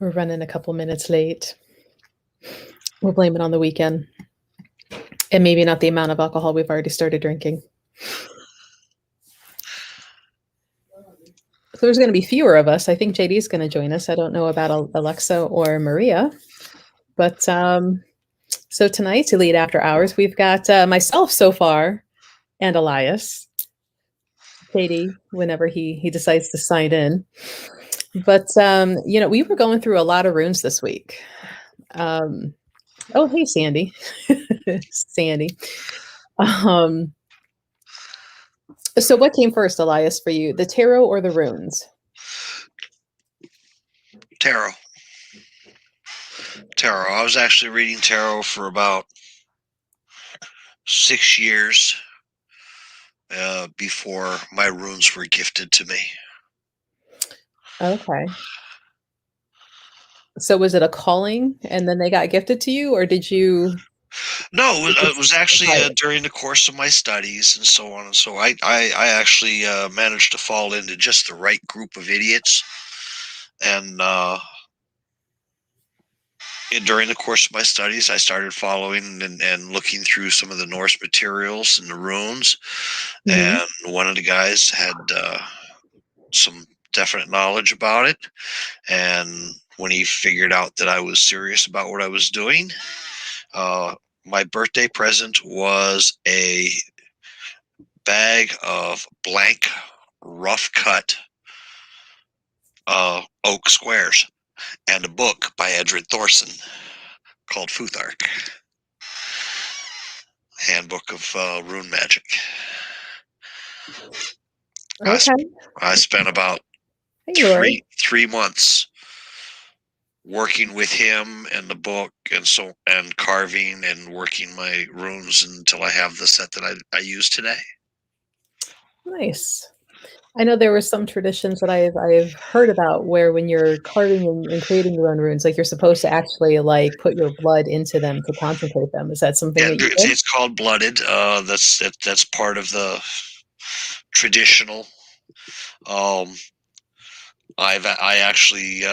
We're running a couple minutes late. We'll blame it on the weekend. And maybe not the amount of alcohol we've already started drinking. So there's going to be fewer of us. I think JD's going to join us. I don't know about Alexa or Maria. But so tonight, to lead After Hours, we've got myself so far and Elias. JD, whenever he decides to sign in. But, we were going through a lot of runes this week. Oh, hey, Sandy. Sandy. So what came first, Elias, for you, the tarot or the runes? Tarot. I was actually reading tarot for about 6 years before my runes were gifted to me. Okay. So was it a calling and then they got gifted to you, or did you? No, it was actually during the course of my studies and so on and so. I actually managed to fall into just the right group of idiots, and during the course of my studies, I started following and looking through some of the Norse materials and the runes, and one of the guys had some definite knowledge about it, and when he figured out that I was serious about what I was doing, my birthday present was a bag of blank, rough-cut oak squares and a book by Edred Thorson called Futhark, Handbook of Rune Magic. Okay. I spent about three months working with him and the book and carving and working my runes until I have the set that I use today. Nice. I know there were some traditions that I've heard about where when you're carving and creating your own runes, like you're supposed to actually like put your blood into them to concentrate them. Is that something that you did? It's called blooded. That's part of the traditional. I actually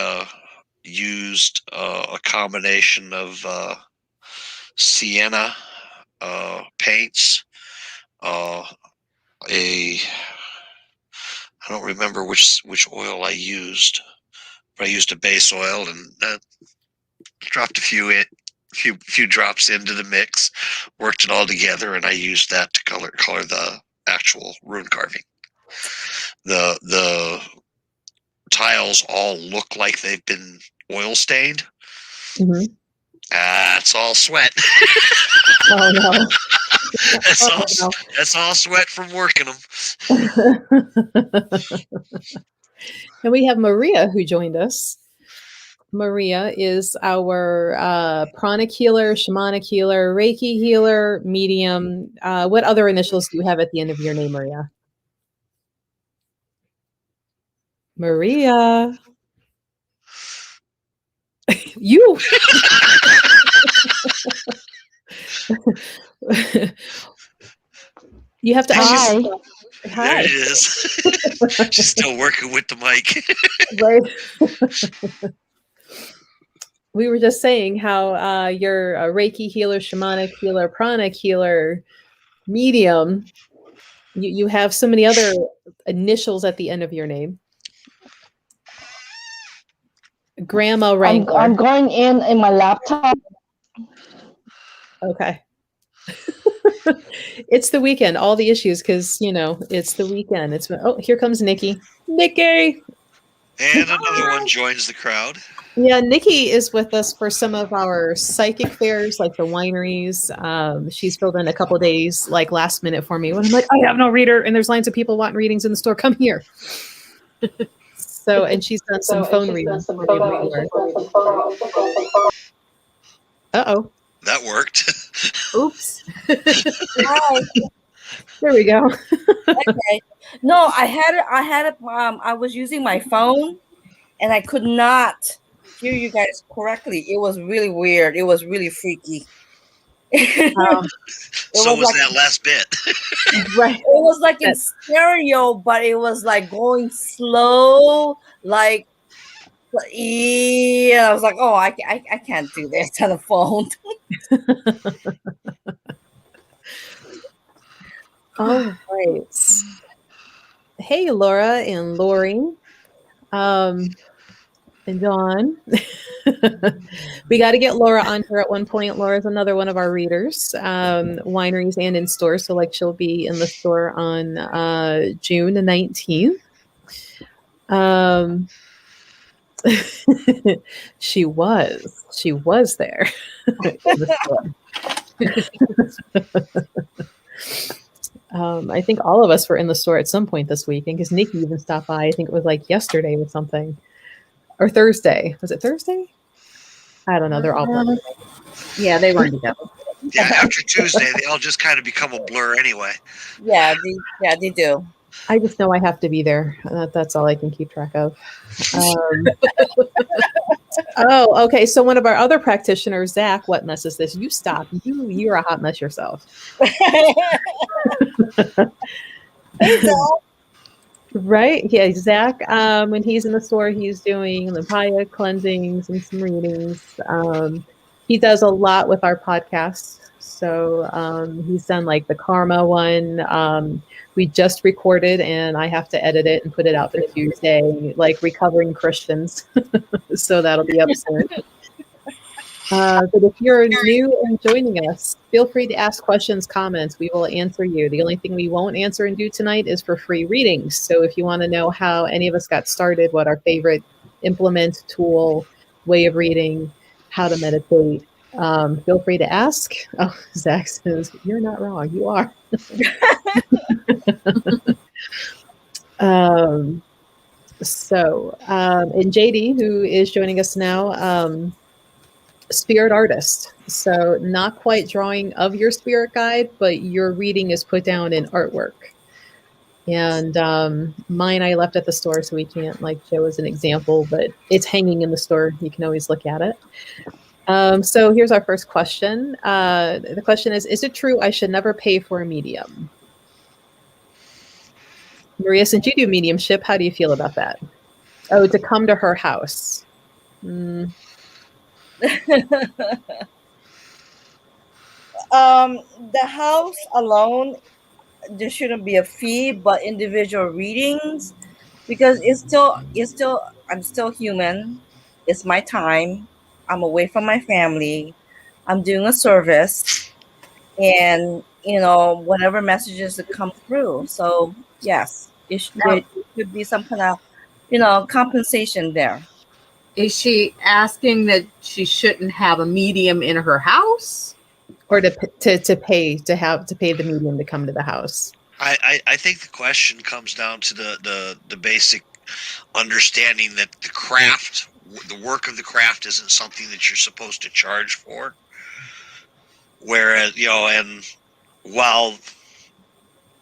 used a combination of sienna paints, I don't remember which oil I used, but I used a base oil and dropped a few drops into the mix, worked it all together, and I used that to color the actual rune carving. The tiles all look like they've been oil stained. It's all sweat. Oh no. That's all sweat from working them. And we have Maria who joined us. Maria is our pranic healer, shamanic healer, Reiki healer, medium. What other initials do you have at the end of your name, Maria? Maria. You. You have to. Hi. There it is. She's still working with the mic. Right. We were just saying how you're a Reiki healer, shamanic healer, pranic healer, medium. You have so many other initials at the end of your name. Grandma Wrangler. I'm going in my laptop. Okay. It's the weekend. All the issues, because it's the weekend. Here comes Nikki. Nikki. And another one joins the crowd. Yeah, Nikki is with us for some of our psychic fairs, like the wineries. She's filled in a couple of days, like last minute for me when I'm like, I have no reader, and there's lines of people wanting readings in the store. Come here. And she's done some phone readings for me everywhere. Uh-oh. That worked. Oops. Hi. There we go. Okay. No, I was using my phone and I could not hear you guys correctly. It was really weird. It was really freaky. So was that last bit. Right. It was like in stereo, but it was like going slow, like But, yeah, I was like, oh, I can't do this on the phone. All right. Hey, Laura and Lori, and Dawn. We got to get Laura on here at one point. Laura's another one of our readers, wineries and in stores. So, like, she'll be in the store on June 19th. She was there. In the store. I think all of us were in the store at some point this week, and because Nikki even stopped by, I think it was like yesterday or something, or Thursday. Was it Thursday? I don't know. They're all Yeah, they run together. Yeah, after Tuesday, they all just kind of become a blur anyway. Yeah, they do. I just know I have to be there. That's all I can keep track of. Oh, okay. So one of our other practitioners, Zach, what mess is this? You stop. You're a hot mess yourself. Hey, Zach. Right? Yeah, Zach. When he's in the store, he's doing Limpia cleansings and some readings. He does a lot with our podcasts. So he's done like the karma one. We just recorded, and I have to edit it and put it out for Tuesday, like recovering Christians. So that'll be up soon. But if you're new and joining us, feel free to ask questions, comments. We will answer you. The only thing we won't answer and do tonight is for free readings. So if you want to know how any of us got started, what our favorite implement, tool, way of reading, how to meditate, feel free to ask. Oh, Zach says, you're not wrong. You are. And JD, who is joining us now, spirit artist. So not quite drawing of your spirit guide, but your reading is put down in artwork. And mine I left at the store, so we can't like show as an example, but it's hanging in the store. You can always look at it. So here's our first question. The question is it true I should never pay for a medium? Maria, since you do mediumship, how do you feel about that? Oh, to come to her house. The house alone, there shouldn't be a fee, but individual readings, because I'm still human. It's my time. I'm away from my family. I'm doing a service, and whatever messages that come through. So yes, there should be some kind of compensation there. Is she asking that she shouldn't have a medium in her house? Or to pay the medium to come to the house? I think the question comes down to the basic understanding that the work of the craft isn't something that you're supposed to charge for. Whereas, and while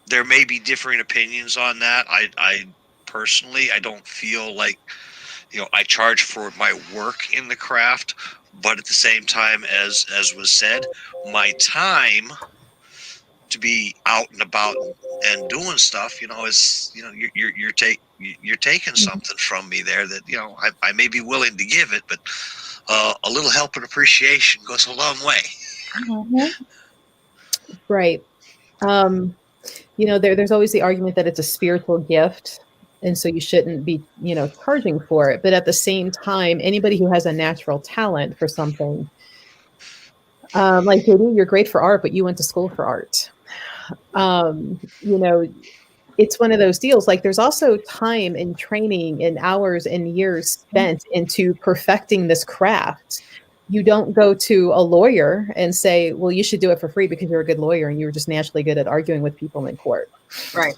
there may be differing opinions on that, I personally, I don't feel like, I charge for my work in the craft, but at the same time, as was said, my time to be out and about and doing stuff, is, you're taking something from me there that, I may be willing to give it, but a little help and appreciation goes a long way. Mm-hmm. Right. There's always the argument that it's a spiritual gift, and so you shouldn't be, charging for it. But at the same time, anybody who has a natural talent for something, like JD, you're great for art, but you went to school for art. It's one of those deals. Like there's also time and training and hours and years spent into perfecting this craft. You don't go to a lawyer and say, well, you should do it for free because you're a good lawyer and you were just naturally good at arguing with people in court. Right.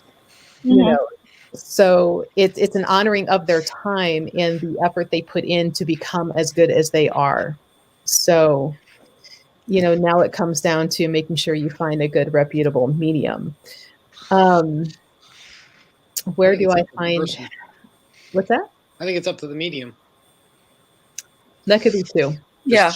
So it's an honoring of their time and the effort they put in to become as good as they are. So, now it comes down to making sure you find a good, reputable medium. Where do I find? What's that? I think it's up to the medium. That could be too. Yeah.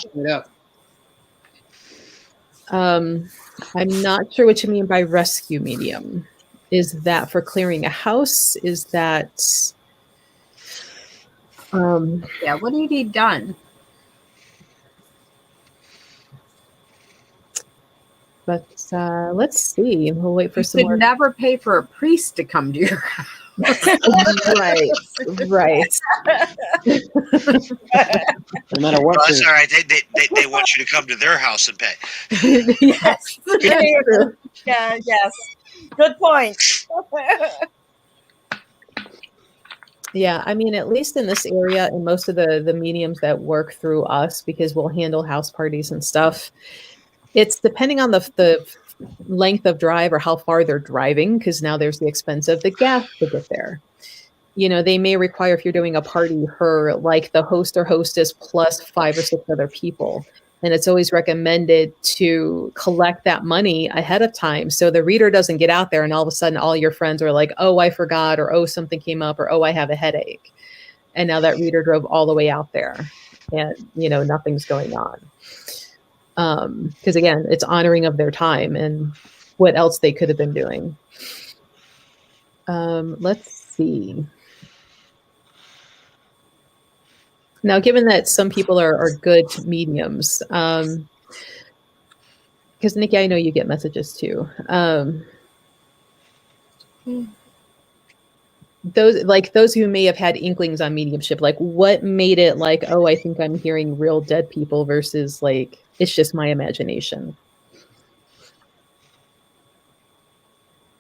I'm not sure what you mean by rescue medium. Is that for clearing a house? Is that Yeah, what do you need done? But let's see. We'll wait for You some could more. never pay for a priest to come to your house. Right, right. No matter what. Well, that's There's- all right. They want you to come to their house and pay. Yes. That's true. Yeah, yes. Good point. Yeah, I mean, at least in this area, and most of the mediums that work through us, because we'll handle house parties and stuff. It's depending on the length of drive or how far they're driving, because now there's the expense of the gas to get there. You know, they may require, if you're doing a party, her like the host or hostess plus 5 or 6 other people. And it's always recommended to collect that money ahead of time, so the reader doesn't get out there and all of a sudden all your friends are like, oh, I forgot, or oh, something came up, or oh, I have a headache. And now that reader drove all the way out there and, you know, nothing's going on. Because again, it's honoring of their time and what else they could have been doing. Let's see. Now, given that some people are good mediums, because Nikki, I know you get messages too. Those who may have had inklings on mediumship, like what made it like, oh, I think I'm hearing real dead people versus like it's just my imagination.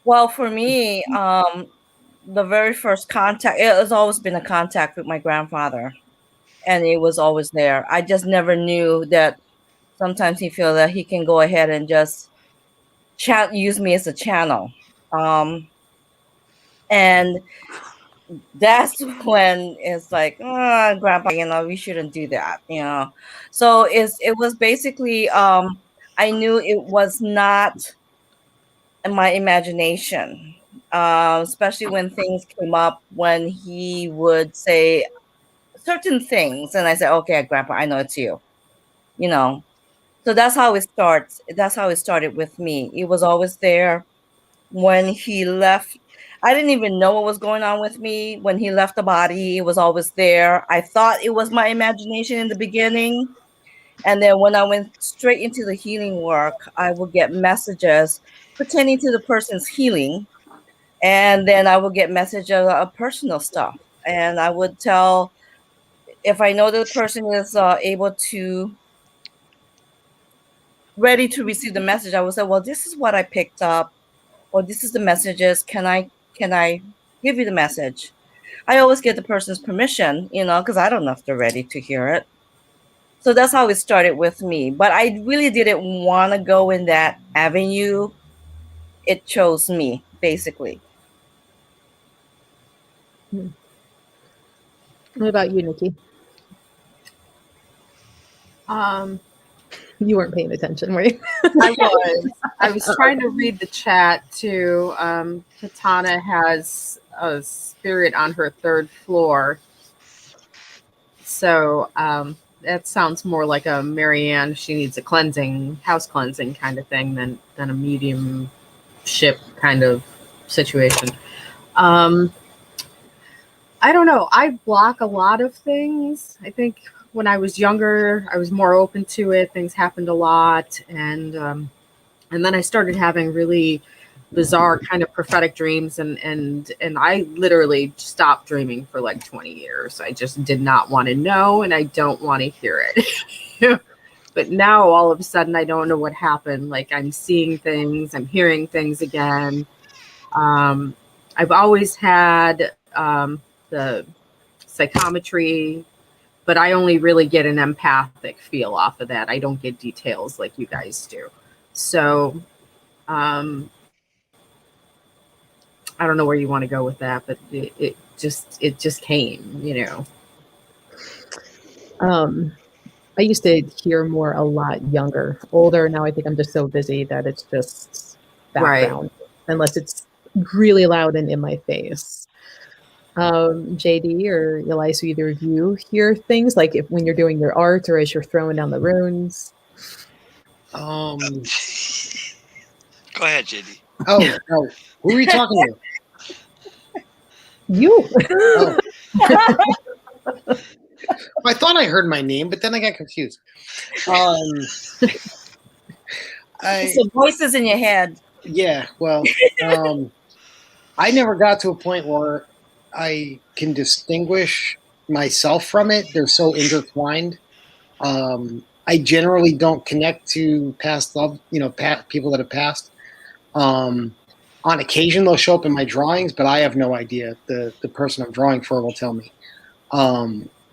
Well, for me, the very first contact, it has always been a contact with my grandfather, and it was always there. I just never knew that sometimes he feel that he can go ahead and just use me as a channel. And that's when it's like, oh, grandpa, you know, we shouldn't do that, you know. So it was basically, I knew it was not in my imagination, especially when things came up, when he would say certain things, and I said, okay, grandpa, I know it's you, you know. So that's how it starts. That's how it started with me. It was always there. When he left, I didn't even know what was going on with me. When he left the body, it was always there. I thought it was my imagination in the beginning. And then when I went straight into the healing work, I would get messages pertaining to the person's healing. And then I would get messages of personal stuff. And I would tell, if I know that the person is able to, ready to receive the message, I would say, well, this is what I picked up, or this is the messages. Can I give you the message? I always get the person's permission, you know, because I don't know if they're ready to hear it. So that's how it started with me. But I really didn't want to go in that avenue. It chose me, basically. What about you, Nikki? You weren't paying attention, were you? I was trying to read the chat too. Katana has a spirit on her 3rd floor. So that sounds more like a Marianne. She needs a cleansing, house cleansing kind of thing than a mediumship kind of situation. I don't know. I block a lot of things. I think when I was younger, I was more open to it. Things happened a lot, and then I started having really bizarre kind of prophetic dreams, and I literally stopped dreaming for like 20 years. I just did not want to know, and I don't want to hear it. But now all of a sudden I don't know what happened. Like I'm seeing things, I'm hearing things again. I've always had the psychometry, but I only really get an empathic feel off of that. I don't get details like you guys do. So I don't know where you want to go with that, but it just came, you know. I used to hear more a lot younger. Older now, I think I'm just so busy that it's just background, unless it's really loud and in my face. JD or Elias, either of you hear things like when you're doing your art or as you're throwing down the runes? Go ahead, JD. Oh, no. Who are we talking to? You. Oh. I thought I heard my name, but then I got confused. Some voices in your head. Yeah, well, I never got to a point where I can distinguish myself from it. They're so intertwined. I generally don't connect to past love, people that have passed. On occasion, they'll show up in my drawings, but I have no idea. The person I'm drawing for will tell me.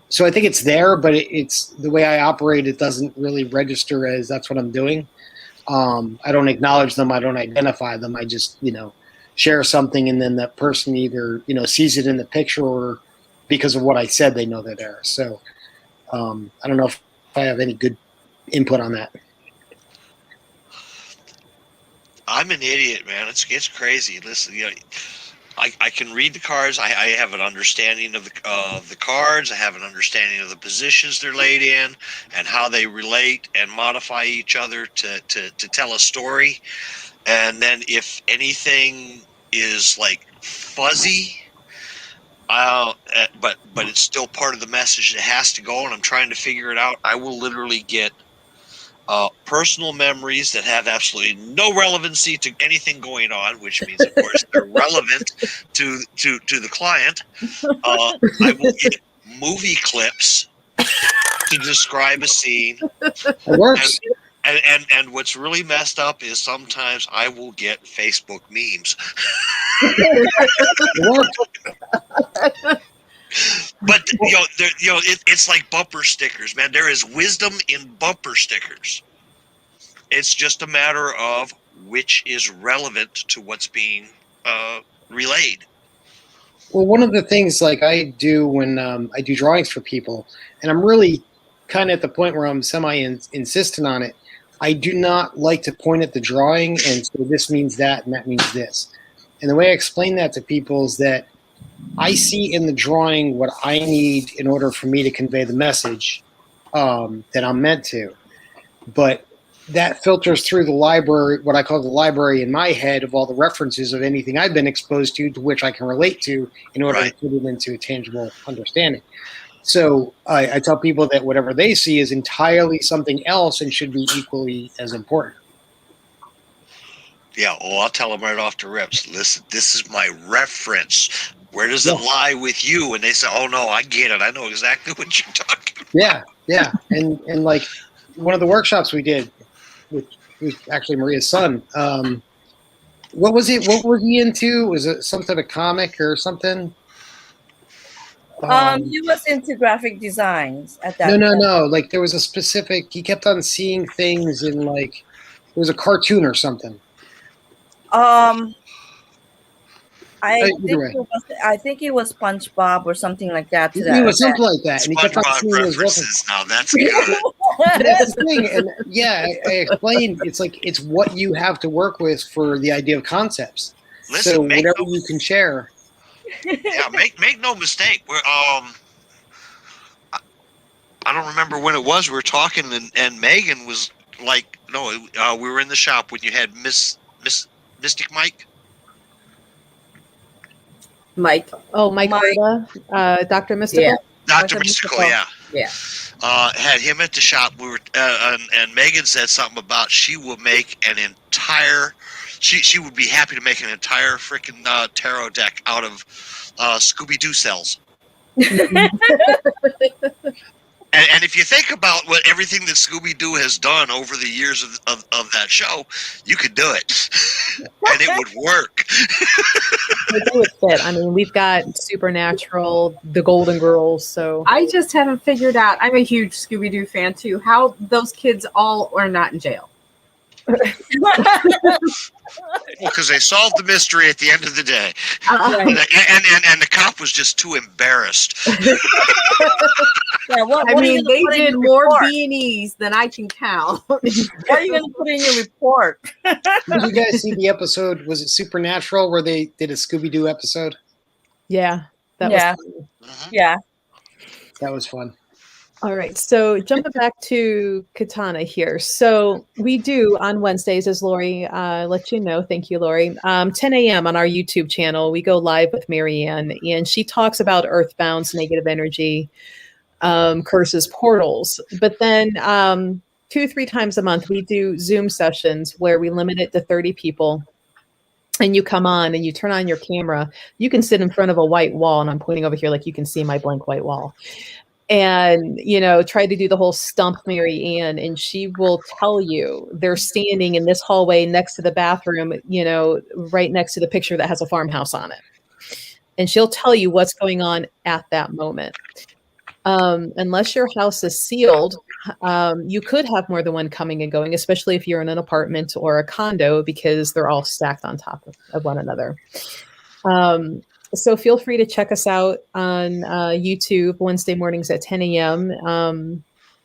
So I think it's there, but it's the way I operate. It doesn't really register as that's what I'm doing. I don't acknowledge them. I don't identify them. I just, share something, and then that person either, sees it in the picture, or because of what I said, they know they're there. So I don't know if I have any good input on that. I'm an idiot, man. It's crazy. Listen, I can read the cards. I have an understanding of the cards. I have an understanding of the positions they're laid in and how they relate and modify each other to tell a story. And then if anything is like fuzzy, but it's still part of the message that has to go, and I'm trying to figure it out, I will literally get personal memories that have absolutely no relevancy to anything going on, which means, of course, they're relevant to the client. I will get movie clips to describe a scene. It works. And what's really messed up is sometimes I will get Facebook memes. It works. But it's like bumper stickers, man. There is wisdom in bumper stickers. It's just a matter of which is relevant to what's being relayed. Well, one of the things like I do when I do drawings for people, and I'm really kind of at the point where I'm semi-insistent on it, I do not like to point at the drawing and say this means that and that means this. And the way I explain that to people is that I see in the drawing what I need in order for me to convey the message that I'm meant to. But that filters through the library, what I call the library in my head of all the references of anything I've been exposed to which I can relate to in order to put it into a tangible understanding. So I tell people that whatever they see is entirely something else and should be equally as important. Yeah, well, I'll tell them right off the rips. Listen, this is my reference. Where does it lie with you? And they say, oh, no, I get it. I know exactly what you're talking about. Yeah. And like one of the workshops we did, with actually Maria's son, what was it? What was he into? Was it some type of comic or something? He was into graphic designs at that point. No. Like there was a specific, he kept on seeing things in like, it was a cartoon or something. I think it was SpongeBob or something like that. It was something like that. And he kept on SpongeBob seeing his references. Now that's good. That's the thing. And I explained, it's like, it's what you have to work with for the idea of concepts. Listen, so whatever you can share. Yeah, make no mistake. We're I don't remember when it was. We were talking, and Megan was like, "No, we were in the shop when you had Mystic Mike." Mike. Oh, Mike Rhoda, Dr. Mystical. Yeah. Dr. Mystical, yeah. Yeah. Had him at the shop. We were, and Megan said something about she will make an entire. She would be happy to make an entire freaking tarot deck out of Scooby-Doo cells. And if you think about what everything that Scooby-Doo has done over the years of that show, you could do it. And it would work. It would fit. I mean, we've got Supernatural, the Golden Girls, so... I just haven't figured out, I'm a huge Scooby-Doo fan too, how those kids all are not in jail. Because they solved the mystery at the end of the day. And the cop was just too embarrassed. Yeah, I mean, they did more B&Es than I can count. What are you going to put in your report? Did you guys see the episode, was it Supernatural, where they did a Scooby-Doo episode? Yeah. Yeah. That was fun. All right. So jumping back to Katana here. So we do on Wednesdays, as Lori let you know. Thank you, Lori. 10 a.m. on our YouTube channel, we go live with Marianne, and she talks about earthbounds, negative energy, curses, portals. But then 2-3 times a month, we do Zoom sessions where we limit it to 30 people. And you come on and you turn on your camera. You can sit in front of a white wall, and I'm pointing over here like you can see my blank white wall. And, try to do the whole stump Mary Ann, and she will tell you they're standing in this hallway next to the bathroom, right next to the picture that has a farmhouse on it. And she'll tell you what's going on at that moment. Unless your house is sealed, you could have more than one coming and going, especially if you're in an apartment or a condo, because they're all stacked on top of one another. So feel free to check us out on YouTube Wednesday mornings at 10 a.m.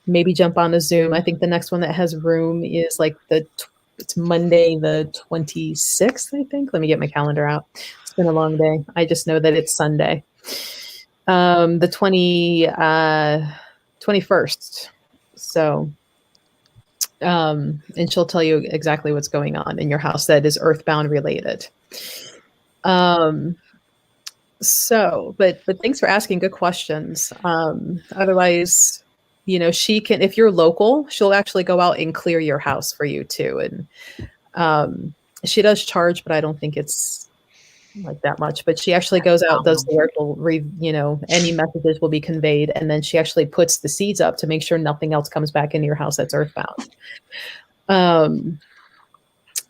Maybe jump on a Zoom. I think the next one that has room is like it's Monday the 26th, I think. Let me get my calendar out. It's been a long day. I just know that it's Sunday. The 21st. So, and she'll tell you exactly what's going on in your house that is earthbound related. So, but thanks for asking good questions. Otherwise, she can, if you're local, she'll actually go out and clear your house for you too. And, she does charge, but I don't think it's like that much, but she actually goes out, does the work, any messages will be conveyed. And then she actually puts the seeds up to make sure nothing else comes back into your house that's earthbound.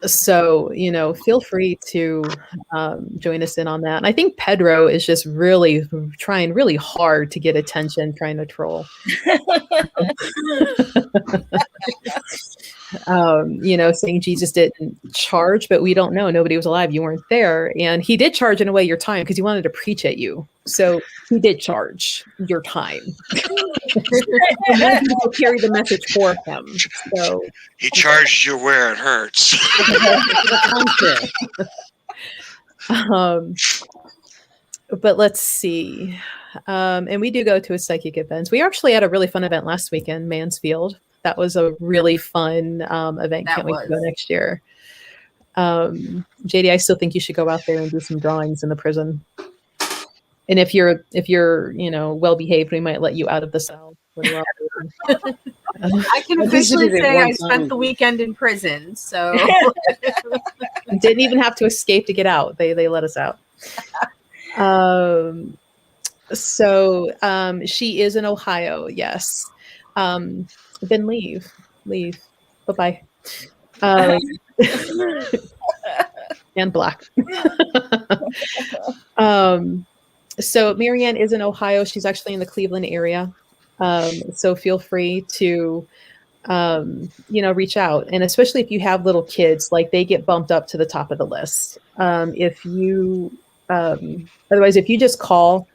So, feel free to join us in on that. And I think Pedro is just really trying really hard to get attention, trying to troll. Saying Jesus didn't charge, but we don't know. Nobody was alive. You weren't there. And he did charge in a way your time because he wanted to preach at you. So he did charge your time. And then people carry the message for him. So he charged you where it hurts. But let's see. And we do go to psychic events. We actually had a really fun event last weekend, Mansfield. That was a really fun event. Can't wait to go next year. JD, I still think you should go out there and do some drawings in the prison. And if you're well behaved, we might let you out of the cell. I can officially say I spent the weekend in prison, so didn't even have to escape to get out. They let us out. So she is in Ohio. Yes. Then leave. Bye-bye. And block. So Marianne is in Ohio. She's actually in the Cleveland area. So feel free to, reach out. And especially if you have little kids, like they get bumped up to the top of the list. Otherwise, if you just call,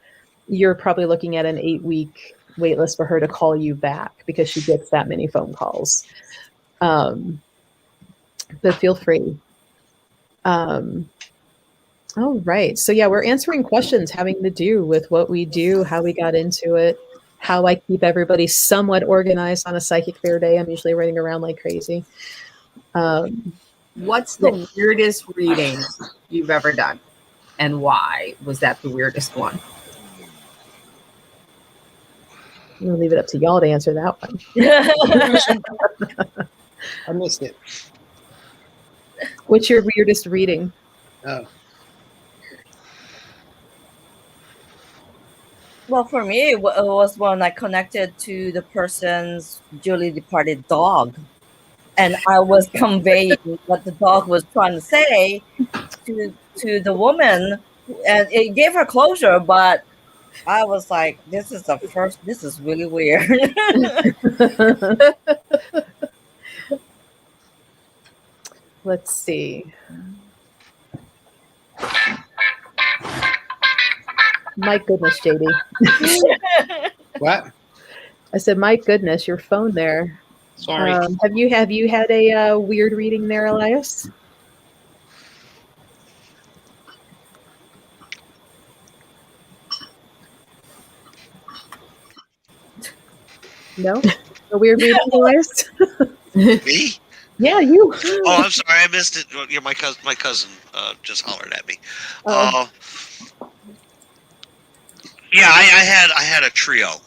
you're probably looking at an 8-week wait list for her to call you back because she gets that many phone calls. But feel free. All right. So yeah, we're answering questions having to do with what we do, how we got into it, how I keep everybody somewhat organized on a psychic fair day. I'm usually running around like crazy. What's the weirdest reading you've ever done? And why was that the weirdest one? I'm going to leave it up to y'all to answer that one. I missed it. What's your weirdest reading? Oh. Well, for me, it was when I connected to the person's duly departed dog. And I was conveying what the dog was trying to say to the woman. And it gave her closure, but I was like, this is really weird. Let's see. My goodness, JD. What? I said, my goodness, your phone there. Sorry. Have you had a weird reading there, Elias? No? A weird reading voice? Me? Yeah, you. Oh, I'm sorry, I missed it. Yeah, my cousin just hollered at me. Oh. Yeah, I had a trio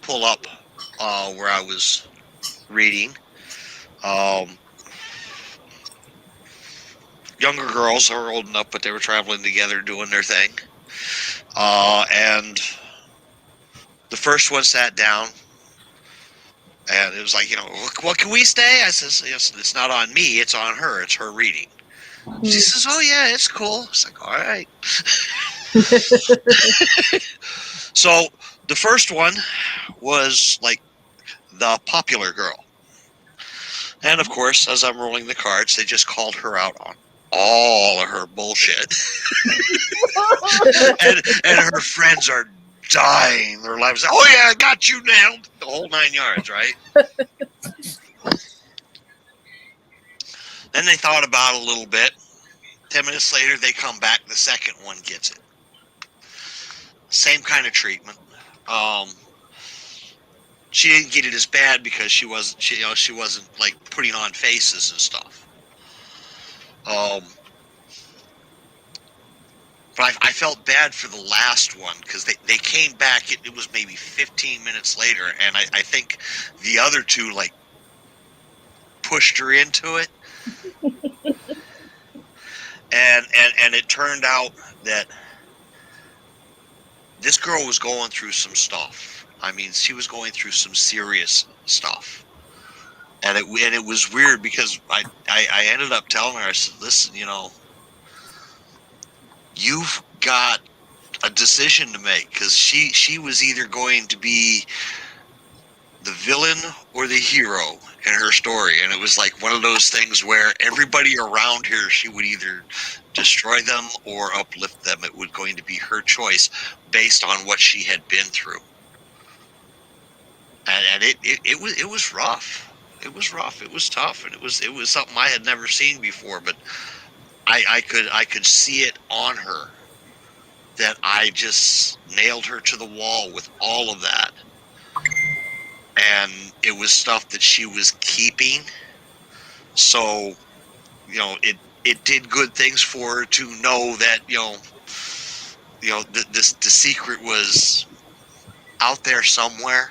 pull up where I was reading. Younger girls are old enough, but they were traveling together doing their thing. And the first one sat down, and it was like, what can we stay? I says, yes, it's not on me, it's on her. It's her reading. She says, oh yeah, it's cool. It's like, all right. So the first one was like the popular girl. And of course, as I'm rolling the cards, they just called her out on all of her bullshit. and her friends are dying their lives. Oh yeah, I got you nailed. The whole 9 yards, right? Then they thought about it a little bit. 10 minutes later, they come back. The second one gets it. Same kind of treatment. She didn't get it as bad because she wasn't like putting on faces and stuff. But I felt bad for the last one because they came back. It was maybe 15 minutes later, and I think the other two like pushed her into it. and it turned out that this girl was going through some stuff. I mean, she was going through some serious stuff. And it was weird because I ended up telling her, I said, listen, you've got a decision to make, because she was either going to be the villain or the hero in her story, and it was like one of those things where everybody around her, she would either destroy them or uplift them. It was going to be her choice based on what she had been through, and it was rough. It was rough. It was tough, and it was something I had never seen before. But I could see it on her that I just nailed her to the wall with all of that. And it was stuff that she was keeping. So, it did good things for her to know that, the secret was out there somewhere.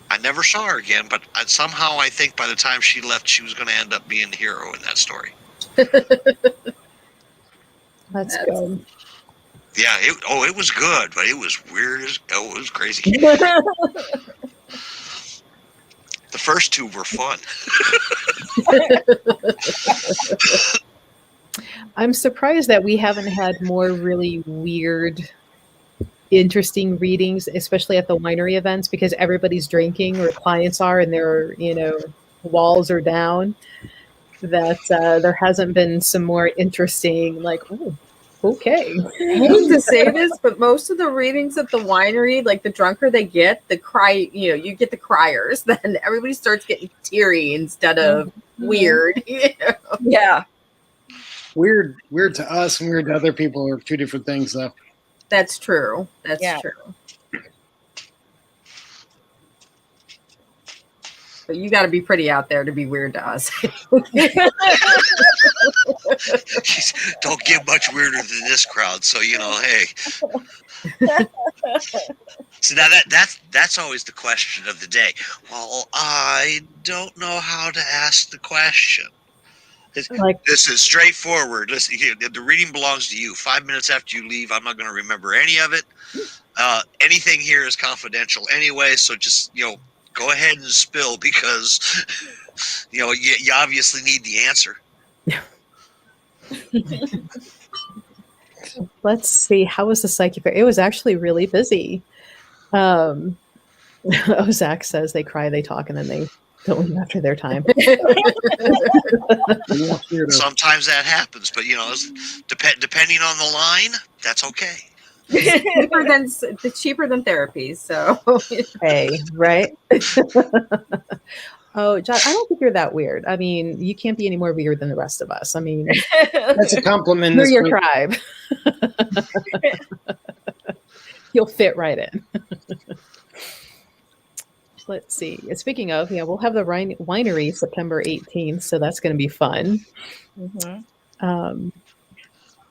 I never saw her again, but somehow I think by the time she left, she was going to end up being the hero in that story. That's good. Yeah, it was good, but it was weird it was crazy. The first two were fun. I'm surprised that we haven't had more really weird, interesting readings, especially at the winery events, because everybody's drinking, or clients are, and their walls are down. That there hasn't been some more interesting, like, oh, okay. I hate to say this, but most of the readings at the winery, like the drunker they get, the cry, you get the criers. Then everybody starts getting teary instead of weird. Yeah. Weird to us and weird to other people are two different things, though. That's true. That's true. But you got to be pretty out there to be weird to us. Don't get much weirder than this crowd. So hey. So now that's always the question of the day. Well, I don't know how to ask the question. This is straightforward. Listen, the reading belongs to you. 5 minutes after you leave, I'm not going to remember any of it. Anything here is confidential anyway, so just go ahead and spill, because you obviously need the answer. Let's see. How was the psychic fair? It was actually really busy. Zach says they cry, they talk, and then they don't leave after their time. Sometimes that happens, but depending on the line, that's okay. It's cheaper than therapy, so hey, right? Oh, John, I don't think you're that weird. I mean, you can't be any more weird than the rest of us. I mean, that's a compliment. You're your tribe. You'll fit right in. Let's see. Speaking of, yeah, we'll have the winery September 18th, so that's going to be fun. Mhm.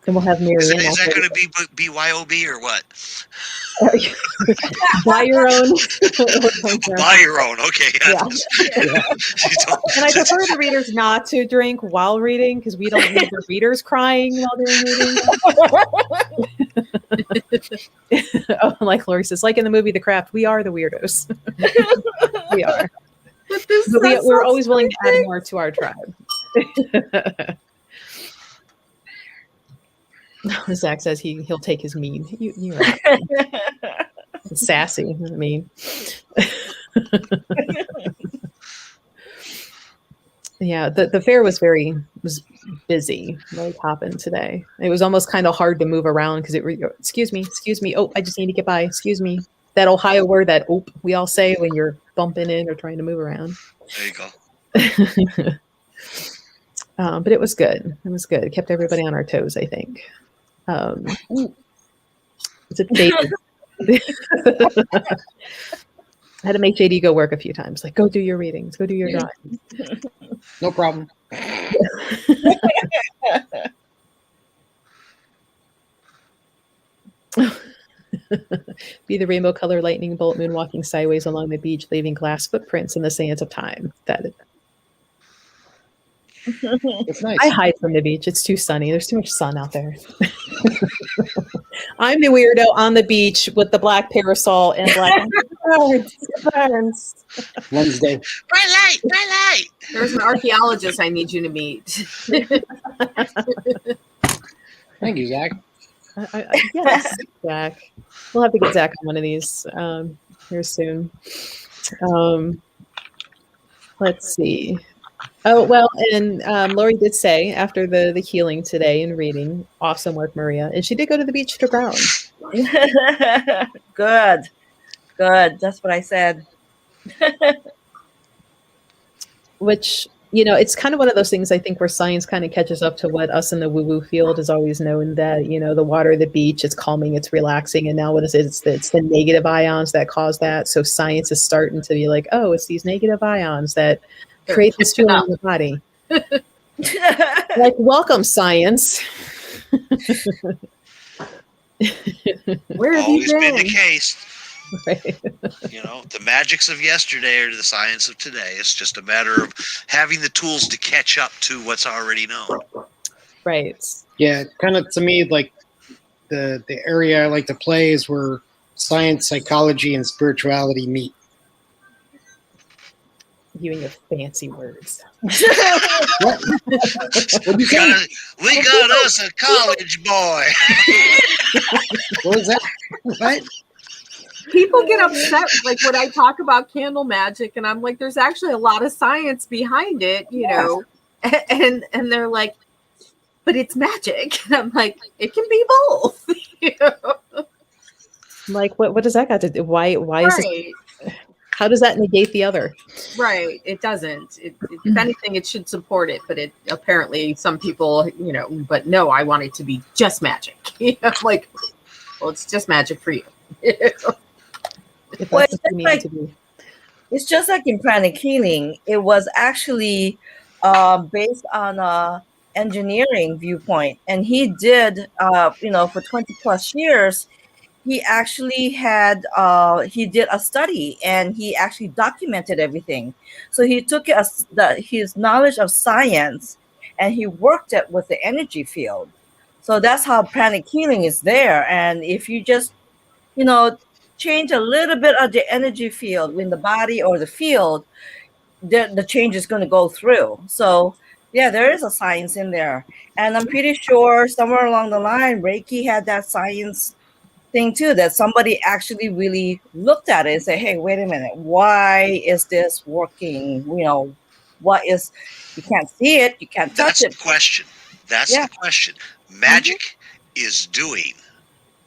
And we'll have Is Marianne. that going to be BYOB or what? Buy your own. Buy your own. Okay. Yeah. And And I prefer the readers not to drink while reading because we don't need the readers crying while doing readings. Oh, like Lori says, like in the movie The Craft, we are the weirdos. We are. But we're always willing to add more to our tribe. Zach says he'll take his mean. You're right. Sassy, mean. Yeah, the fair was busy, really popping today. It was almost kind of hard to move around because excuse me. Oh, I just need to get by. Excuse me. That Ohio word that "oop" we all say when you're bumping in or trying to move around. there you go. But it was good. It was good. It kept everybody on our toes, I think. It's a JD. I had to make JD go work a few times. Like, go do your readings. Go do your drawings. No problem. Be the rainbow color lightning bolt moonwalking sideways along the beach, leaving glass footprints in the sands of time. It's nice. I hide from the beach. It's too sunny. There's too much sun out there. I'm the weirdo on the beach with the black parasol and black burns. Wednesday. Bright light. There's an archaeologist I need you to meet. Thank you, Zach. Yes, Zach. We'll have to get Zach on one of these here soon. Let's see. Oh, well, and Lori did say after the healing today and reading, awesome work, Maria. And she did go to the beach to ground. Good. That's what I said. Which, it's kind of one of those things I think where science kind of catches up to what us in the woo-woo field has always known that, the water, the beach, it's calming, it's relaxing. And now what is it? It's the negative ions that cause that. So science is starting to be like, oh, it's these negative ions that create this feeling in the body. Like, welcome, science. Where have Always you been been? the case. Right. The magics of yesterday are the science of today. It's just a matter of having the tools to catch up to what's already known. Right. Yeah, kind of to me, like the area I like to play is where science, psychology, and spirituality meet. You and your fancy words. What? We got us a college boy. What was that? What? People get upset like when I talk about candle magic, and I'm like, there's actually a lot of science behind it, and they're like, but it's magic. And I'm like, it can be both. Like, what does that got to do? Why is Right. it? How does that negate the other? Right. It doesn't. If anything, it should support it. But it apparently some people, but no, I want it to be just magic. Like, well, it's just magic for you. If Well, that's it's what you need like- to be. It's just like in pranic healing. It was actually based on a engineering viewpoint, and he did, for 20 plus years. He actually he did a study, and he actually documented everything. So he took his knowledge of science, and he worked it with the energy field. So that's how pranic healing is there. And if you just, change a little bit of the energy field in the body or the field, the change is going to go through. So yeah, there is a science in there. And I'm pretty sure somewhere along the line, Reiki had that science thing too, that somebody actually really looked at it and said, hey, wait a minute, why is this working? You can't see it, you can't touch That's it. the question. The question. Magic is doing.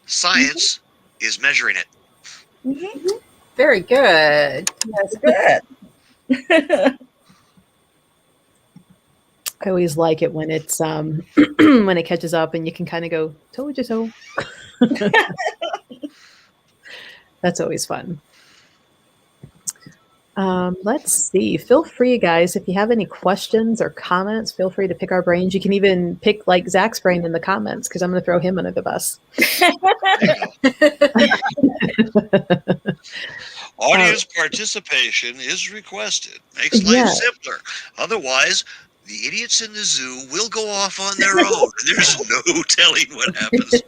Science is measuring it. Very good. That's good. I always like it when it's when it catches up and you can kind of go, told you so. That's always fun. Let's see. Feel free, guys, if you have any questions or comments, feel free to pick our brains. You can even pick like Zach's brain in the comments because I'm going to throw him under the bus. Audience participation is requested. Makes life simpler. Otherwise, the idiots in the zoo will go off on their own. There's no telling what happens.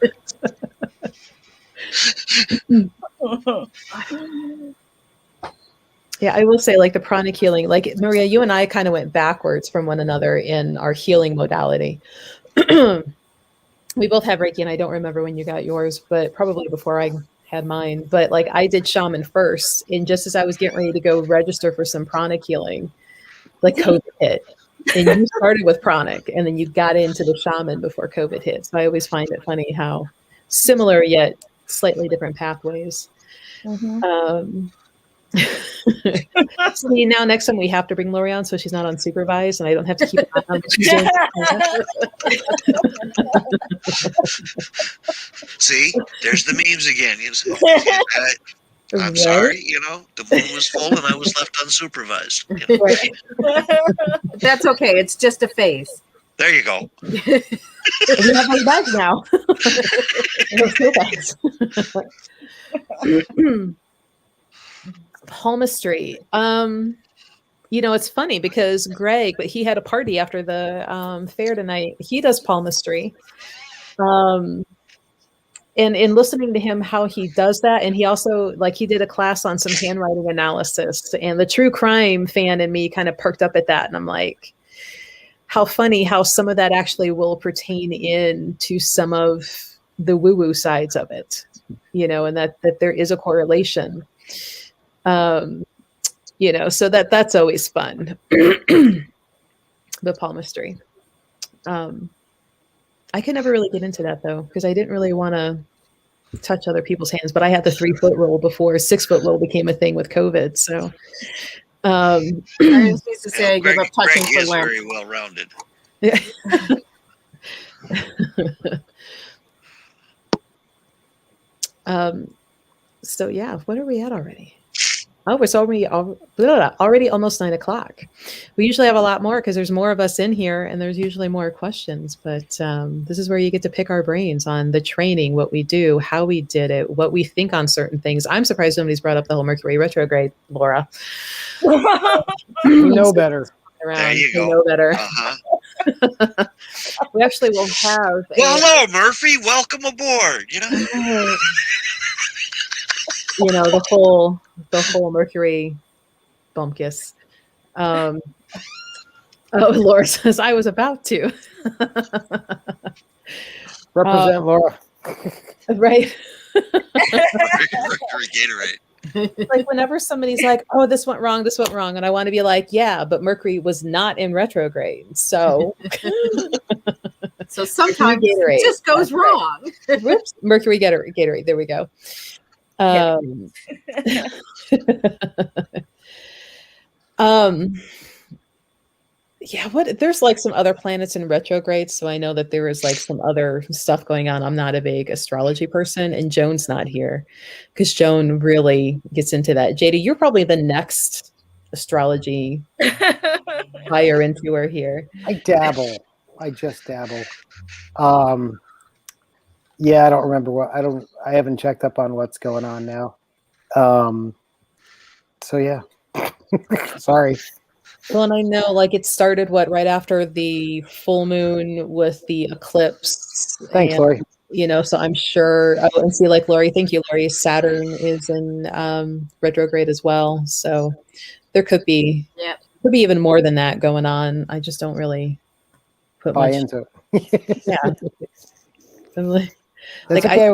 Yeah, I will say, like the pranic healing, like Maria, you and I kind of went backwards from one another in our healing modality. We both have Reiki, and I don't remember when you got yours, but probably before I had mine. But like I did shaman first, and just as I was getting ready to go register for some pranic healing, like COVID hit. And you started with pranic, and then you got into the shaman before COVID hit. So I always find it funny how similar yet slightly different pathways. See, now next time we have to bring Lori on so she's not unsupervised and I don't have to keep an eye on what she's doing. See, there's the memes again. I'm sorry, the moon was full and I was left unsupervised. That's okay. It's just a phase. There you go. We have my bag now. Palmistry. It's funny because Greg, but he had a party after the fair tonight. He does palmistry. And in listening to him, how he does that. And he also, he did a class on some handwriting analysis, and the true crime fan in me kind of perked up at that. And I'm like, how funny how some of that actually will pertain into some of the woo-woo sides of it, and that there is a correlation. So that's always fun. The palmistry. I could never really get into that though, because I didn't really want to touch other people's hands, but I had the 3-foot rule before 6-foot rule became a thing with COVID. So, I was supposed to say I give up touching Greg for is Lent. very well rounded. Yeah. So yeah, what are we at already? Oh, it's already almost 9 o'clock. We usually have a lot more because there's more of us in here and there's usually more questions. But this is where you get to pick our brains on the training, what we do, how we did it, what we think on certain things. I'm surprised nobody's brought up the whole Mercury retrograde, Laura. We know better. There you go. We know better. Uh-huh. We actually will have. Well, hello, Murphy. Welcome aboard. The whole Mercury bumpkiss. Laura says I was about to Represent Laura. Right. Mercury Gatorade. Like whenever somebody's like, "Oh, this went wrong," and I want to be like, "Yeah, but Mercury was not in retrograde, so." So sometimes it just goes wrong. Whoops, Mercury Gatorade. There we go. Yeah, there's some other planets in retrograde, so I know that there is some other stuff going on. I'm not a big astrology person, and Joan's not here because Joan really gets into that. JD, you're probably the next astrology buyer into her here. I dabble. I just dabble. Yeah, I don't remember I haven't checked up on what's going on now. So yeah. Sorry. Well, and I know it started right after the full moon with the eclipse. Thanks, Lori. So I'm sure. Oh, and see, Lori, thank you, Lori. Saturn is in retrograde as well, so there could be even more than that going on. I just don't really put buy much into it. Yeah. That's okay.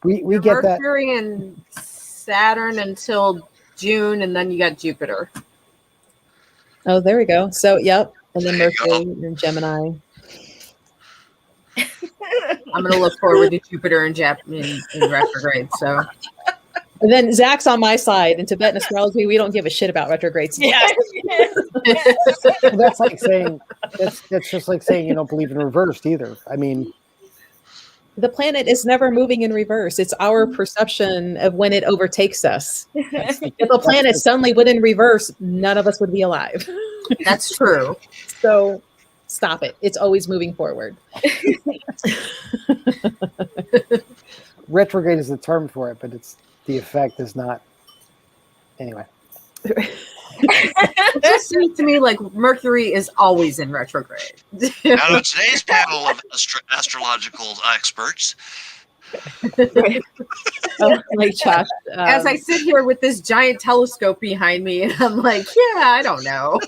We get that. Mercury and Saturn until June, and then you got Jupiter. Oh, there we go. So, yep. And then Mercury and Gemini. I'm going to look forward to Jupiter in retrograde. So, and then Zach's on my side. In Tibetan astrology, we don't give a shit about retrogrades. Yeah. That's like saying that's just like saying you don't believe in reversed either. I mean, The planet is never moving in reverse. It's our perception of when it overtakes us. If the planet suddenly went in reverse, none of us would be alive. That's true. So stop it. It's always moving forward. Retrograde is the term for it, but it's the effect is not. Anyway. It just seems to me like Mercury is always in retrograde. Now, on today's panel of astrological experts, Like Chuck, As I sit here with this giant telescope behind me, and I'm like, yeah, I don't know.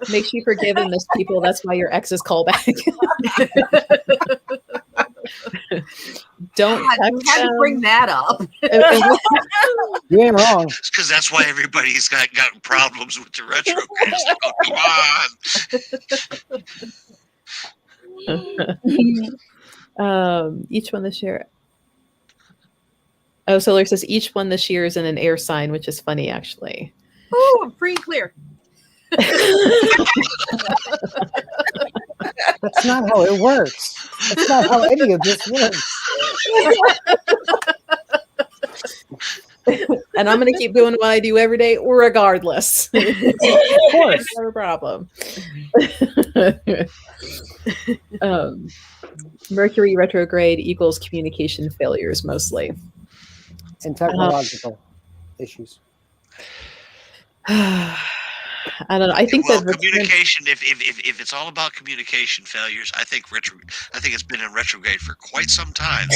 makes you forgive and miss people. That's why your exes call back. Don't God, you had to bring that up. You ain't wrong. because that's why everybody's got problems with the retrograde. It's like, oh, come on. Each one this year. Oh, Solar says each one this year is in an air sign, which is funny, actually. Oh, I'm free and clear. That's not how it works. That's not how any of this works. And I'm going to keep doing what I do every day, regardless. Of course. No problem. Mercury retrograde equals communication failures mostly. And technological issues. I don't know. I think well, that communication. If it's all about communication failures, I think it's been in retrograde for quite some time.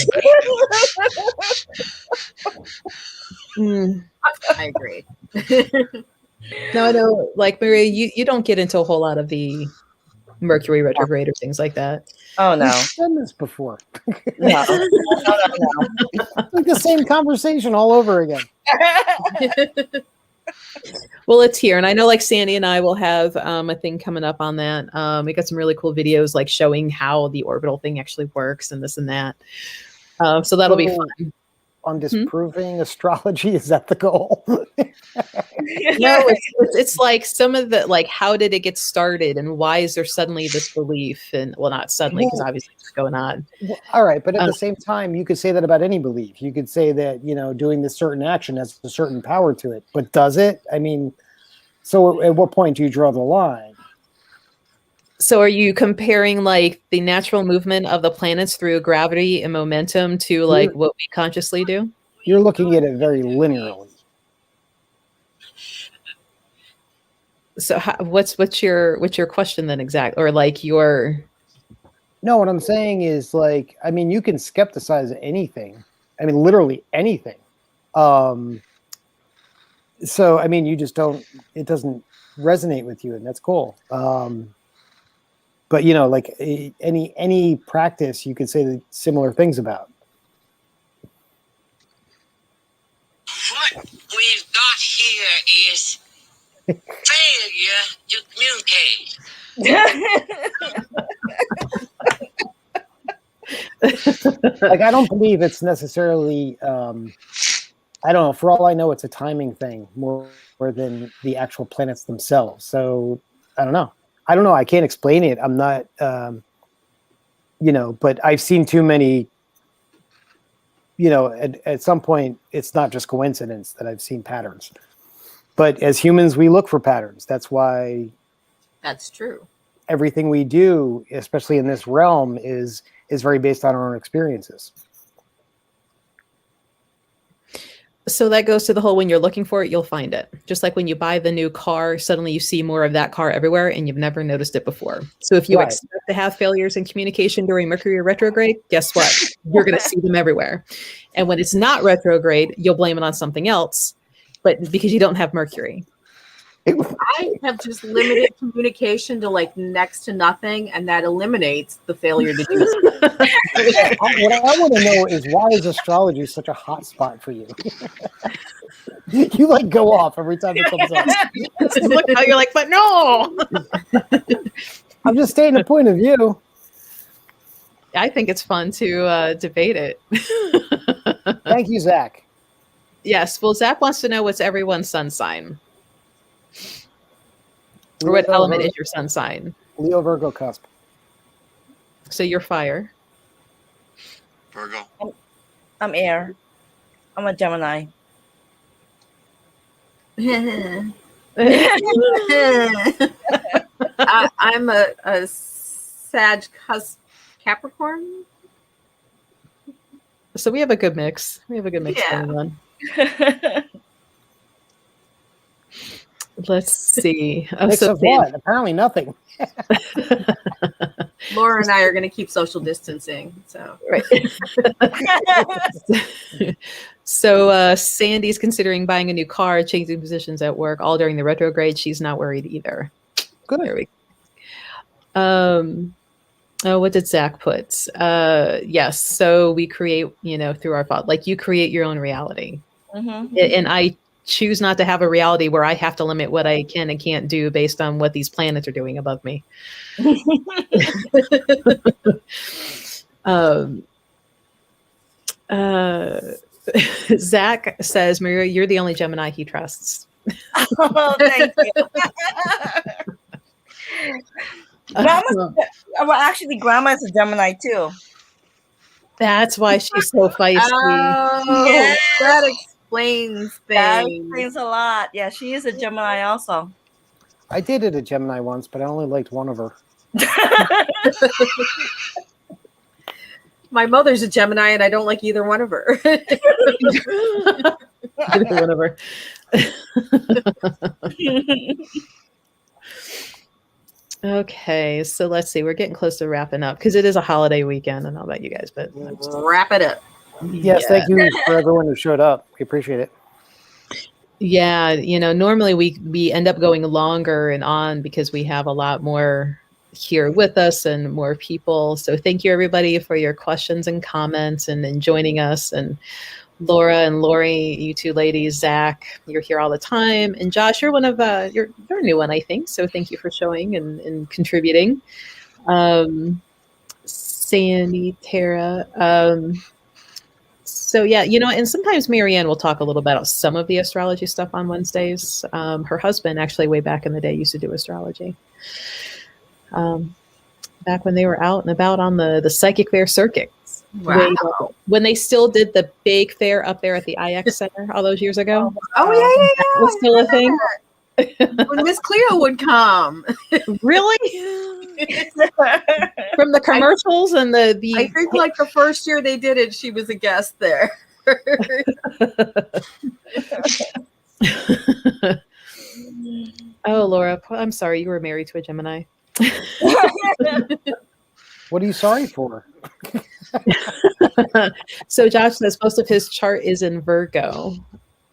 I agree. No, I know. Like Maria, you don't get into a whole lot of the Mercury retrograde or things like that. Oh no. We've done this before. No. It's like the same conversation all over again. Well, it's here, and I know like Sandy and I will have a thing coming up on that. We got some really cool videos like showing how the orbital thing actually works and this and that. So that'll be fun. On disproving astrology, is that the goal? No, it's like some of the like how did it get started and why is there suddenly this belief, and well, not suddenly because obviously it's going on. Well, all right, but at the same time, you could say that about any belief. You could say that doing this certain action has a certain power to it, but does it? I mean, so at what point do you draw the line? So are you comparing like the natural movement of the planets through gravity and momentum to like what we consciously do? You're looking at it very linearly. So what's your question then exactly, or like your? No, what I'm saying is like, I mean, you can skepticize anything. I mean, literally anything. So I mean, you just don't. It doesn't resonate with you, and that's cool. But like any practice, you could say similar things about. What we've got here is failure to communicate. Like, I don't believe it's necessarily. I don't know. For all I know, it's a timing thing more than the actual planets themselves. So I don't know. I can't explain it. I'm not, but I've seen too many, at some point, it's not just coincidence that I've seen patterns. But as humans, we look for patterns. That's why. That's true. Everything we do, especially in this realm, is very based on our own experiences. So that goes to the whole when you're looking for it, you'll find it. Just like when you buy the new car, suddenly you see more of that car everywhere and you've never noticed it before. So if you expect to have failures in communication during Mercury retrograde, guess what? You're going to see them everywhere. And when it's not retrograde, you'll blame it on something else, but because you don't have Mercury. I have just limited communication to like next to nothing, and that eliminates the failure to do so. What I want to know is, why is astrology such a hot spot for you? You like go off every time it comes up. Look how you're like, but no. I'm just stating a point of view. I think it's fun to debate it. Thank you, Zach. Yes. Well, Zach wants to know what's everyone's sun sign. Or what element is your sun sign? Leo Virgo cusp. So you're fire. Virgo. I'm air. I'm a Gemini. I'm a Sag Capricorn. So we have a good mix. Yeah. Going on. Let's see. Oh, Mix so of what? Apparently nothing. Laura and I are going to keep social distancing. So right. So Sandy's considering buying a new car, changing positions at work, all during the retrograde. She's not worried either. Good. There we go. Oh, what did Zach put? Yes. So we create, through our thought, like you create your own reality. Mm-hmm. And I choose not to have a reality where I have to limit what I can and can't do based on what these planets are doing above me. Zach says, Maria, you're the only Gemini he trusts. Oh, thank you. Grandma's a Gemini too. That's why she's so feisty. Oh, Yeah. that explains That things. explains a lot. Yeah, she is a Gemini also. I dated a Gemini once, but I only liked one of her. My mother's a Gemini, and I don't like either one of her. Either one of her. Okay, so let's see. We're getting close to wrapping up because it is a holiday weekend. I don't know about you guys, but Wrap it up. Yes, thank you for everyone who showed up. We appreciate it. Yeah, normally we end up going longer and on because we have a lot more here with us and more people. So thank you everybody for your questions and comments and joining us. And Laura and Lori, you two ladies, Zach, you're here all the time. And Josh, you're one of you're a new one, I think. So thank you for showing and contributing. Sandy, Tara. So yeah, and sometimes Marianne will talk a little bit about some of the astrology stuff on Wednesdays. Her husband actually way back in the day used to do astrology. Back when they were out and about on the psychic fair circuit. Wow. When they still did the big fair up there at the IX Center all those years ago. Oh yeah. That was still a thing. When Miss Cleo would come. Really? From the commercials and the I think like the first year they did it, she was a guest there. Oh, Laura, I'm sorry. You were married to a Gemini. What are you sorry for? So Josh says most of his chart is in Virgo.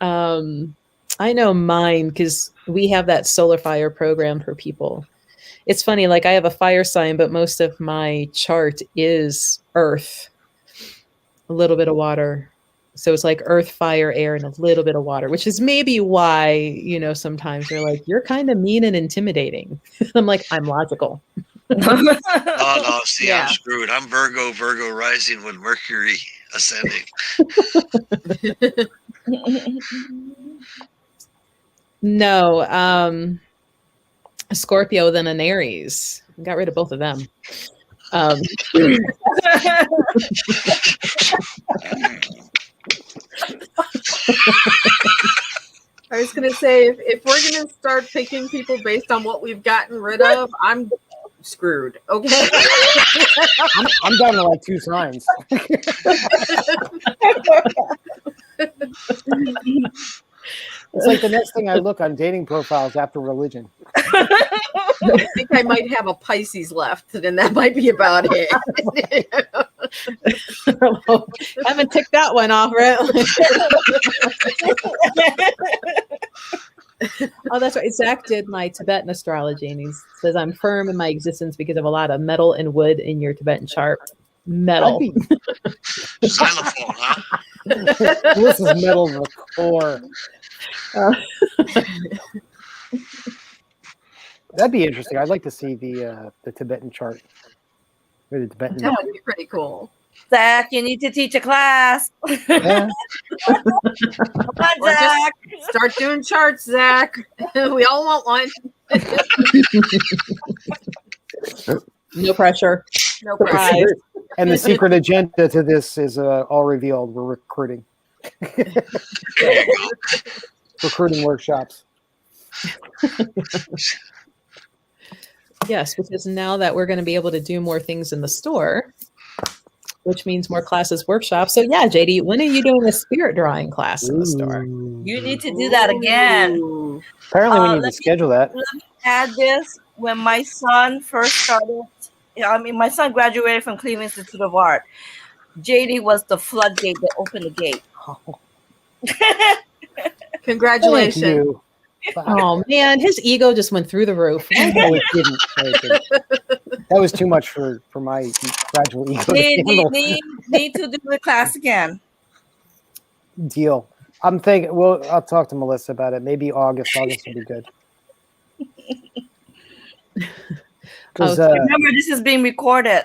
I know mine because we have that solar fire program for people. It's funny, like I have a fire sign, but most of my chart is earth, a little bit of water. So it's like earth, fire, air, and a little bit of water, which is maybe why, sometimes you're like, you're kind of mean and intimidating. I'm like, I'm logical. Oh, no, see, Yeah. I'm screwed. I'm Virgo rising with Mercury ascending. No, Scorpio, then an Aries. Got rid of both of them. I was going to say, if we're going to start picking people based on what we've gotten rid of, I'm screwed. Okay. I'm down to like 2 signs. It's like the next thing I look on dating profiles after religion. I think I might have a Pisces left, and that might be about it. Haven't ticked that one off, right? Oh, that's right. Zach did my Tibetan astrology, and he says, I'm firm in my existence because of a lot of metal and wood in your Tibetan chart. Metal. Xylophone, huh? This is metal to the core. That'd be interesting. I'd like to see the Tibetan chart. Or the Tibetan. That would be pretty cool. Zach, you need to teach a class. Yeah. Come on, Or just Zach. start doing charts, Zach. We all want one. No pressure. No pressure. And the secret agenda to this is all revealed. We're recruiting. Recruiting workshops. Yes, because now that we're going to be able to do more things in the store, which means more classes, workshops. So yeah, JD, when are you doing a spirit drawing class in the store? You need to do that again. Ooh. Apparently, we need let to me- schedule that. Let me add this. When my son first started, my son graduated from Cleveland Institute of Art. JD was the floodgate that opened the gate. Congratulations. Thank you. Oh man, his ego just went through the roof. No, it didn't. No, it didn't. That was too much for my fragile ego to handle. Need to do the class again. Deal. I'm thinking. Well, I'll talk to Melissa about it. Maybe August. August will be good. 'Cause, Remember, this is being recorded.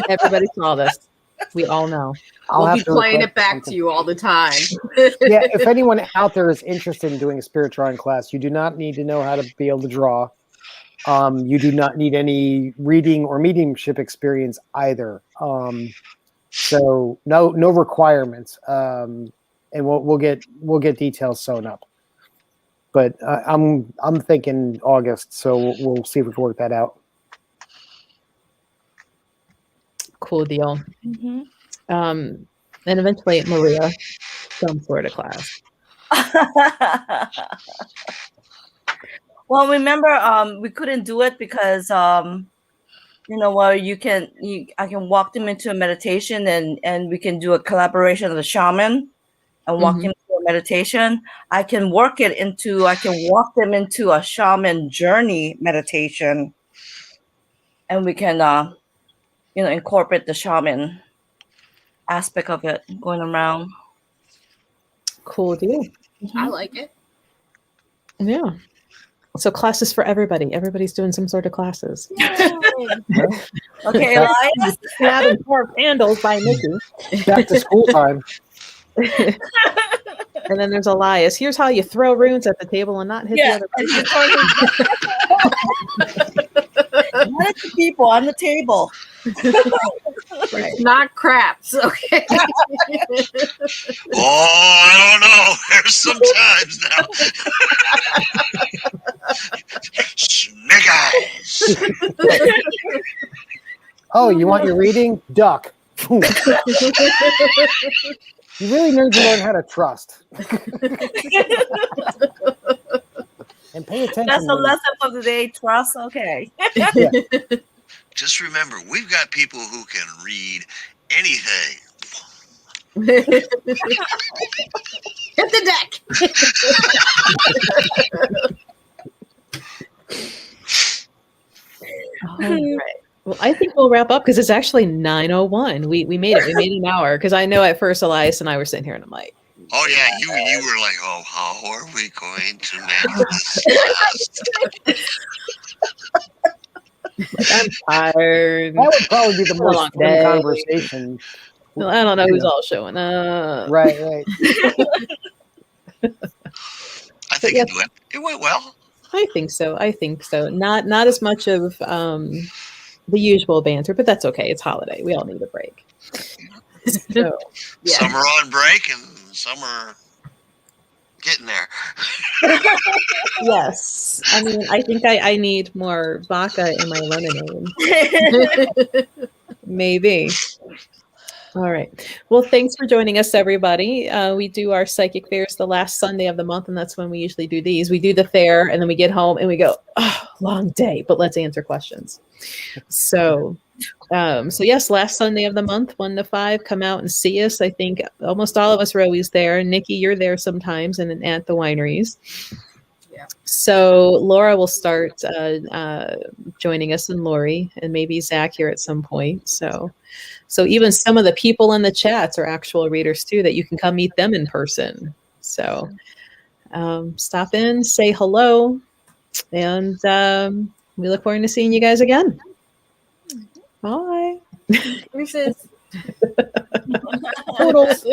Everybody saw this. We all know. I'll We'll have be to playing request it back something. to you all the time. Yeah, if anyone out there is interested in doing a spirit drawing class, you do not need to know how to be able to draw. You do not need any reading or mediumship experience either. So no requirements. And we'll get details sewn up. But I'm thinking August, so we'll see if we can work that out. Cool deal. Mhm. And eventually Maria, some sort of class. Well, remember, we couldn't do it because I can walk them into a meditation and we can do a collaboration of the shaman and walk them into a meditation. I can walk them into a shaman journey meditation, and we can incorporate the shaman aspect of it going around. Cool deal. I like it. Yeah. So classes for everybody. Everybody's doing some sort of classes. Okay, Elias. Snap and carve candles by Nikki. Back to school time. And then there's Elias. Here's how you throw runes at the table and not hit the other person. Not at the people on the table. It's not craps, okay? Oh, I don't know. There's some times now. Snake eyes. Oh, you want your reading? Duck. You really need to learn how to trust. And pay attention. That's the lesson for the day. Trust. Okay. Yeah. Just remember, we've got people who can read anything. Hit the deck. All right. Well, I think we'll wrap up because it's actually 9:01. We made it. We made an hour because I know at first Elias and I were sitting here and I'm like, Oh yeah, you were like, oh, how are we going to manage this? I'm tired. That would probably be the It's a most long fun day. conversation. Well, I don't know who's all showing up. Right. I think Yes. it went well. I think so. Not as much of the usual banter, but that's okay. It's holiday. We all need a break. So, Yeah. Some are on break and some are getting there. yes. I mean, I think I need more vodka in my lemonade. Maybe. All right. Well, thanks for joining us, everybody. We do our psychic fairs the last Sunday of the month, and that's when we usually do these. We do the fair, and then we get home and we go, oh, long day, but let's answer questions. So yes, last Sunday of the month, 1 to 5, come out and see us. I think almost all of us are always there. Nikki, you're there sometimes, and at the wineries. Yeah. So Laura will start joining us, and Lori, and maybe Zach here at some point. So even some of the people in the chats are actual readers too, that you can come meet them in person. So stop in, say hello, and we look forward to seeing you guys again. Bye. Deuces. Toodles.